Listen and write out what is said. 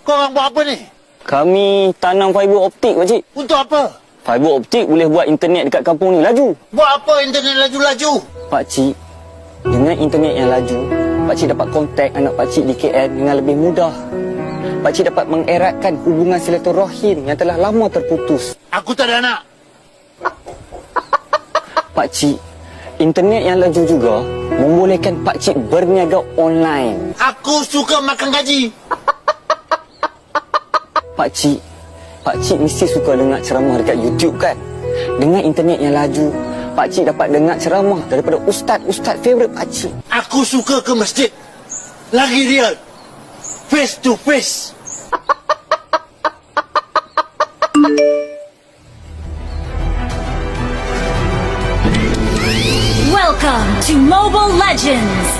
Korang buat apa ni? Kami tanam fiber optik, pakcik. Untuk apa? Fiber optik boleh buat internet dekat kampung ni laju. Buat apa internet laju-laju? Pakcik, dengan internet yang laju, pakcik dapat kontak anak pakcik di KL dengan lebih mudah. Pakcik dapat mengeratkan hubungan silaturahim yang telah lama terputus. Aku tak ada anak. Pakcik, internet yang laju juga membolehkan pakcik berniaga online. Aku suka makan gaji. Pakcik mesti suka dengar ceramah dekat YouTube kan? Dengan internet yang laju, pakcik dapat dengar ceramah daripada ustaz-ustaz favourite pakcik. Aku suka ke masjid. Lagi real. Face to face. Welcome to Mobile Legends!